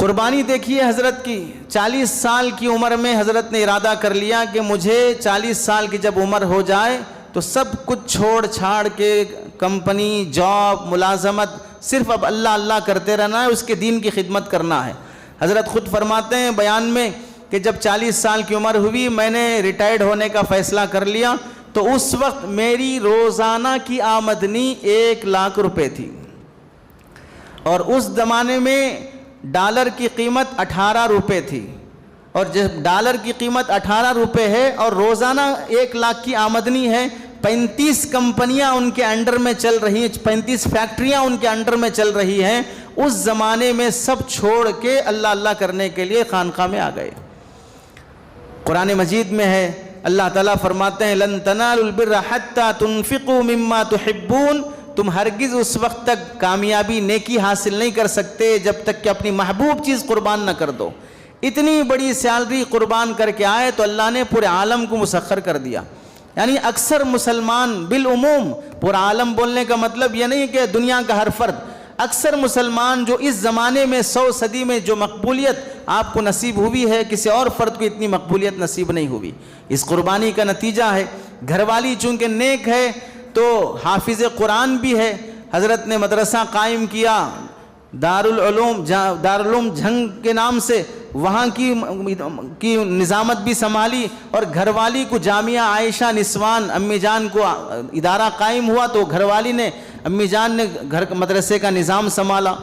قربانی دیکھیے حضرت کی، 40 سال کی عمر میں حضرت نے ارادہ کر لیا کہ مجھے 40 سال کی جب عمر ہو جائے تو سب کچھ چھوڑ چھاڑ کے کمپنی، جاب، ملازمت، صرف اب اللہ اللہ کرتے رہنا ہے، اس کے دین کی خدمت کرنا ہے۔ حضرت خود فرماتے ہیں بیان میں کہ جب 40 سال کی عمر ہوئی میں نے ریٹائرڈ ہونے کا فیصلہ کر لیا تو اس وقت میری روزانہ کی آمدنی 1 لاکھ روپے تھی، اور اس زمانے میں ڈالر کی قیمت 18 روپے تھی، اور جب ڈالر کی قیمت 18 روپے ہے اور روزانہ 1 لاکھ کی آمدنی ہے، 35 کمپنیاں ان کے انڈر میں چل رہی ہیں، 35 فیکٹریاں ان کے انڈر میں چل رہی ہیں، اس زمانے میں سب چھوڑ کے اللہ اللہ کرنے کے لیے خانقاہ میں آ گئے۔ قرآن مجید میں ہے، اللہ تعالیٰ فرماتے ہیں لن تنالوا البر حتى تنفقوا مما تحبون، تم ہرگز اس وقت تک کامیابی نیکی حاصل نہیں کر سکتے جب تک کہ اپنی محبوب چیز قربان نہ کر دو۔ اتنی بڑی سیلری قربان کر کے آئے تو اللہ نے پورے عالم کو مسخر کر دیا۔ یعنی اکثر مسلمان بالعموم، پورا عالم بولنے کا مطلب یہ نہیں کہ دنیا کا ہر فرد، اکثر مسلمان جو اس زمانے میں 100 صدی میں جو مقبولیت آپ کو نصیب ہوئی ہے، کسی اور فرد کو اتنی مقبولیت نصیب نہیں ہوئی۔ اس قربانی کا نتیجہ ہے گھر والی چونکہ نیک ہے تو حافظ قرآن بھی ہے، حضرت نے مدرسہ قائم کیا دارالعلوم جھنگ کے نام سے، وہاں کی نظامت بھی سنبھالی، اور گھر والی کو جامعہ عائشہ نسوان امی جان کو ادارہ قائم ہوا تو گھر والی نے، امی جان نے گھر مدرسے کا نظام سنبھالا۔